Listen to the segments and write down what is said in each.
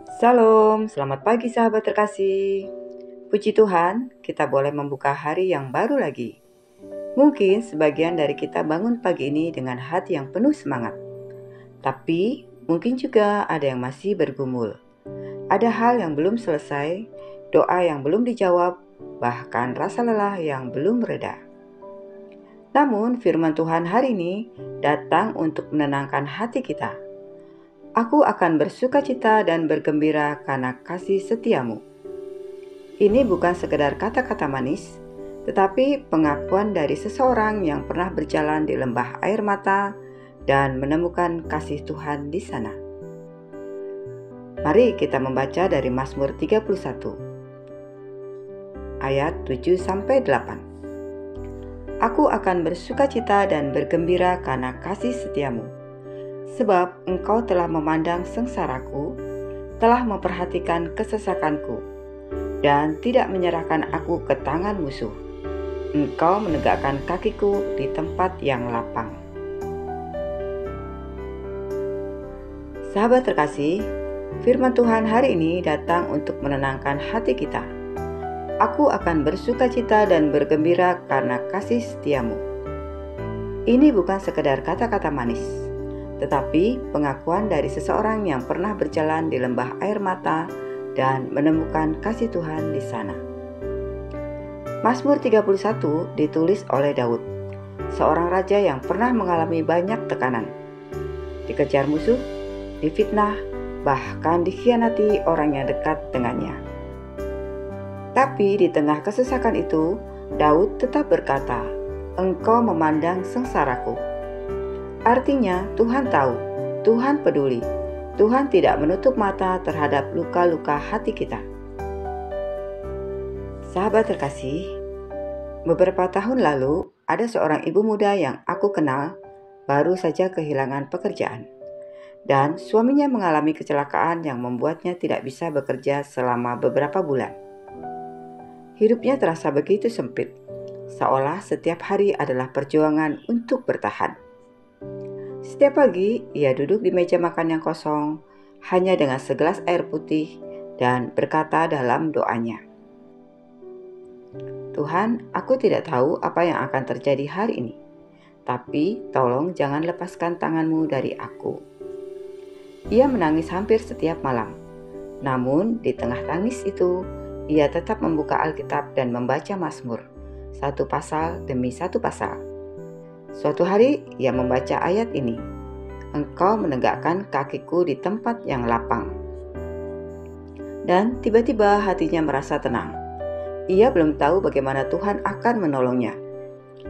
Salam, selamat pagi sahabat terkasih. Puji Tuhan, kita boleh membuka hari yang baru lagi. Mungkin sebagian dari kita bangun pagi ini dengan hati yang penuh semangat. Tapi mungkin juga ada yang masih bergumul. Ada hal yang belum selesai, doa yang belum dijawab, bahkan rasa lelah yang belum reda. Namun firman Tuhan hari ini datang untuk menenangkan hati kita. Aku akan bersukacita dan bergembira karena kasih setiamu. Ini bukan sekedar kata-kata manis, tetapi pengakuan dari seseorang yang pernah berjalan di lembah air mata dan menemukan kasih Tuhan di sana. Mari kita membaca dari Mazmur 31 ayat 7-8. Aku akan bersukacita dan bergembira karena kasih setiamu, sebab engkau telah memandang sengsaraku, telah memperhatikan kesesakanku, dan tidak menyerahkan aku ke tangan musuh. Engkau menegakkan kakiku di tempat yang lapang. Sahabat terkasih, firman Tuhan hari ini datang untuk menenangkan hati kita. Aku akan bersukacita dan bergembira karena kasih setiamu. Ini bukan sekedar kata-kata manis, tetapi pengakuan dari seseorang yang pernah berjalan di lembah air mata dan menemukan kasih Tuhan di sana. Mazmur 31 ditulis oleh Daud, seorang raja yang pernah mengalami banyak tekanan. Dikejar musuh, difitnah, bahkan dikhianati orang yang dekat dengannya. Tapi di tengah kesesakan itu, Daud tetap berkata, "Engkau memandang sengsaraku." Artinya Tuhan tahu, Tuhan peduli, Tuhan tidak menutup mata terhadap luka-luka hati kita. Sahabat terkasih, beberapa tahun lalu ada seorang ibu muda yang aku kenal baru saja kehilangan pekerjaan. Dan suaminya mengalami kecelakaan yang membuatnya tidak bisa bekerja selama beberapa bulan. Hidupnya terasa begitu sempit, seolah setiap hari adalah perjuangan untuk bertahan. Setiap pagi, ia duduk di meja makan yang kosong, hanya dengan segelas air putih, dan berkata dalam doanya, "Tuhan, aku tidak tahu apa yang akan terjadi hari ini, tapi tolong jangan lepaskan tangan-Mu dari aku." Ia menangis hampir setiap malam, namun di tengah tangis itu, ia tetap membuka Alkitab dan membaca Mazmur, satu pasal demi satu pasal. Suatu hari ia membaca ayat ini, "Engkau menegakkan kakiku di tempat yang lapang." Dan tiba-tiba hatinya merasa tenang. Ia belum tahu bagaimana Tuhan akan menolongnya.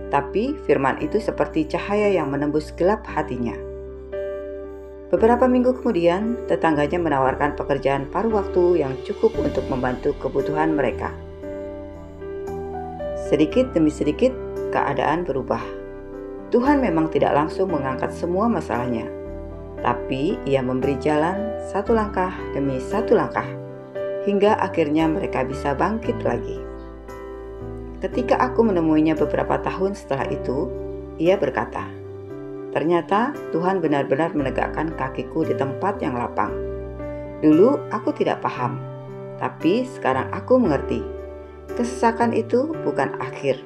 Tapi firman itu seperti cahaya yang menembus gelap hatinya. Beberapa minggu kemudian, tetangganya menawarkan pekerjaan paruh waktu yang cukup untuk membantu kebutuhan mereka. Sedikit demi sedikit, keadaan berubah. Tuhan memang tidak langsung mengangkat semua masalahnya, tapi Ia memberi jalan satu langkah demi satu langkah, hingga akhirnya mereka bisa bangkit lagi. Ketika aku menemuinya beberapa tahun setelah itu, ia berkata, "Ternyata Tuhan benar-benar menegakkan kakiku di tempat yang lapang. Dulu aku tidak paham, tapi sekarang aku mengerti. Kesesakan itu bukan akhir,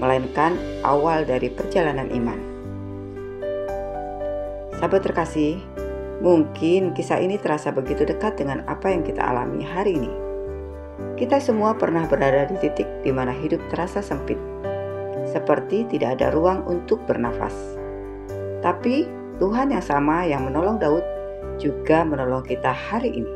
melainkan awal dari perjalanan iman." Sahabat terkasih, mungkin kisah ini terasa begitu dekat dengan apa yang kita alami hari ini. Kita semua pernah berada di titik di mana hidup terasa sempit, seperti tidak ada ruang untuk bernafas. Tapi Tuhan yang sama yang menolong Daud juga menolong kita hari ini.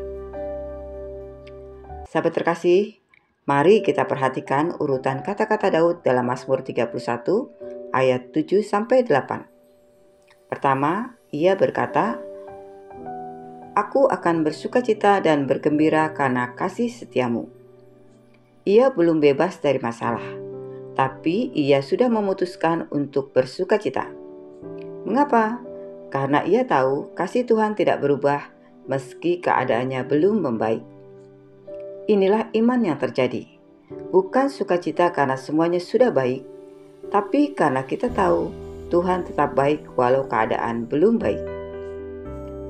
Sahabat terkasih, mari kita perhatikan urutan kata-kata Daud dalam Mazmur 31 ayat 7-8. Pertama, ia berkata, "Aku akan bersukacita dan bergembira karena kasih setiamu." Ia belum bebas dari masalah, tapi ia sudah memutuskan untuk bersukacita. Mengapa? Karena ia tahu kasih Tuhan tidak berubah meski keadaannya belum membaik. Inilah iman yang terjadi. Bukan sukacita karena semuanya sudah baik, tapi karena kita tahu Tuhan tetap baik walau keadaan belum baik.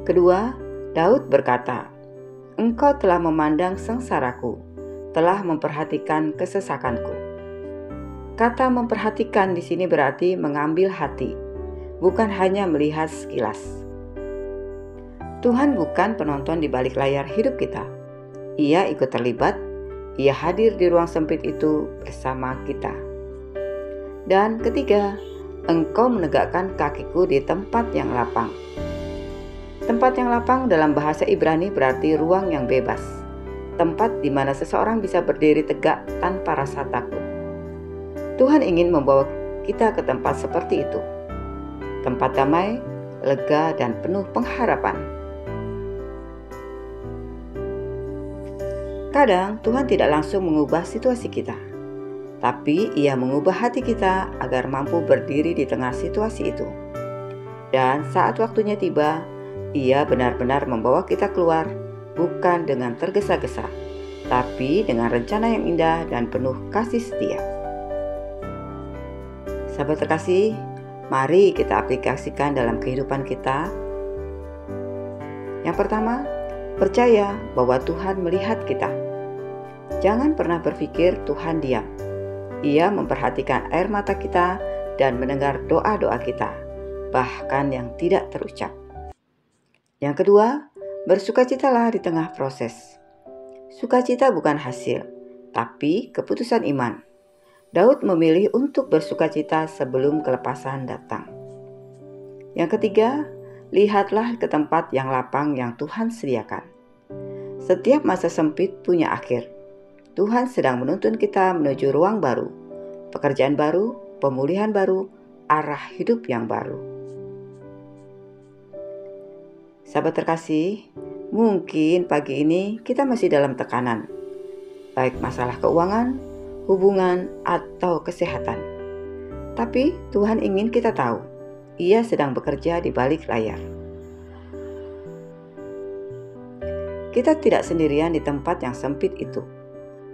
Kedua, Daud berkata, Engkau telah memandang sengsaraku, telah memperhatikan kesesakanku. Kata memperhatikan di sini berarti mengambil hati, bukan hanya melihat sekilas. Tuhan bukan penonton di balik layar hidup kita. Ia ikut terlibat, Ia hadir di ruang sempit itu bersama kita. Dan ketiga, Engkau menegakkan kakiku di tempat yang lapang. Tempat yang lapang dalam bahasa Ibrani berarti ruang yang bebas, tempat di mana seseorang bisa berdiri tegak tanpa rasa takut. Tuhan ingin membawa kita ke tempat seperti itu, tempat damai, lega, dan penuh pengharapan. Kadang Tuhan tidak langsung mengubah situasi kita, tapi Ia mengubah hati kita agar mampu berdiri di tengah situasi itu. Dan saat waktunya tiba, Ia benar-benar membawa kita keluar, bukan dengan tergesa-gesa, tapi dengan rencana yang indah dan penuh kasih setia. Sahabat terkasih, mari kita aplikasikan dalam kehidupan kita. Yang pertama, percaya bahwa Tuhan melihat kita. Jangan pernah berpikir Tuhan diam. Ia memperhatikan air mata kita dan mendengar doa-doa kita, bahkan yang tidak terucap. Yang kedua, bersukacitalah di tengah proses. Sukacita bukan hasil, tapi keputusan iman. Daud memilih untuk bersukacita sebelum kelepasan datang. Yang ketiga, lihatlah ke tempat yang lapang yang Tuhan sediakan. Setiap masa sempit punya akhir. Tuhan sedang menuntun kita menuju ruang baru, pekerjaan baru, pemulihan baru, arah hidup yang baru. Sahabat terkasih, mungkin pagi ini kita masih dalam tekanan, baik masalah keuangan, hubungan, atau kesehatan. Tapi Tuhan ingin kita tahu, Ia sedang bekerja di balik layar. Kita tidak sendirian di tempat yang sempit itu.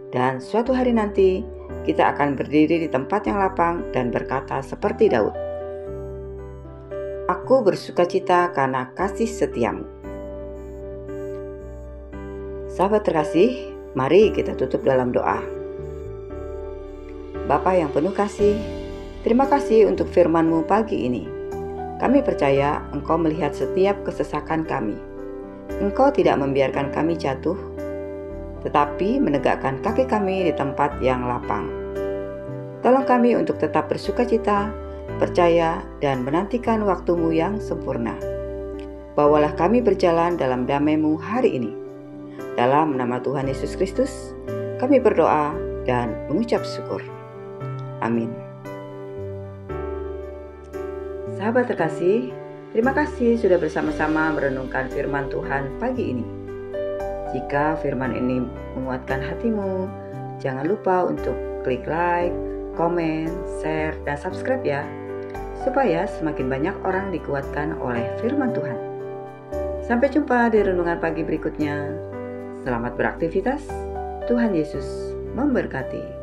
Dan suatu hari nanti, kita akan berdiri di tempat yang lapang dan berkata seperti Daud, Aku bersukacita karena kasih setiamu. Sahabat terkasih, mari kita tutup dalam doa. Bapa yang penuh kasih, terima kasih untuk firman-Mu pagi ini. Kami percaya Engkau melihat setiap kesesakan kami. Engkau tidak membiarkan kami jatuh, tetapi menegakkan kaki kami di tempat yang lapang. Tolong kami untuk tetap bersukacita, percaya, dan menantikan waktu-Mu yang sempurna. Bawalah kami berjalan dalam damai-Mu hari ini. Dalam nama Tuhan Yesus Kristus, kami berdoa dan mengucap syukur. Amin. Sahabat terkasih, terima kasih sudah bersama-sama merenungkan firman Tuhan pagi ini. Jika firman ini menguatkan hatimu, jangan lupa untuk klik like, komen, share, dan subscribe ya, supaya semakin banyak orang dikuatkan oleh firman Tuhan. Sampai jumpa di renungan pagi berikutnya. Selamat beraktivitas. Tuhan Yesus memberkati.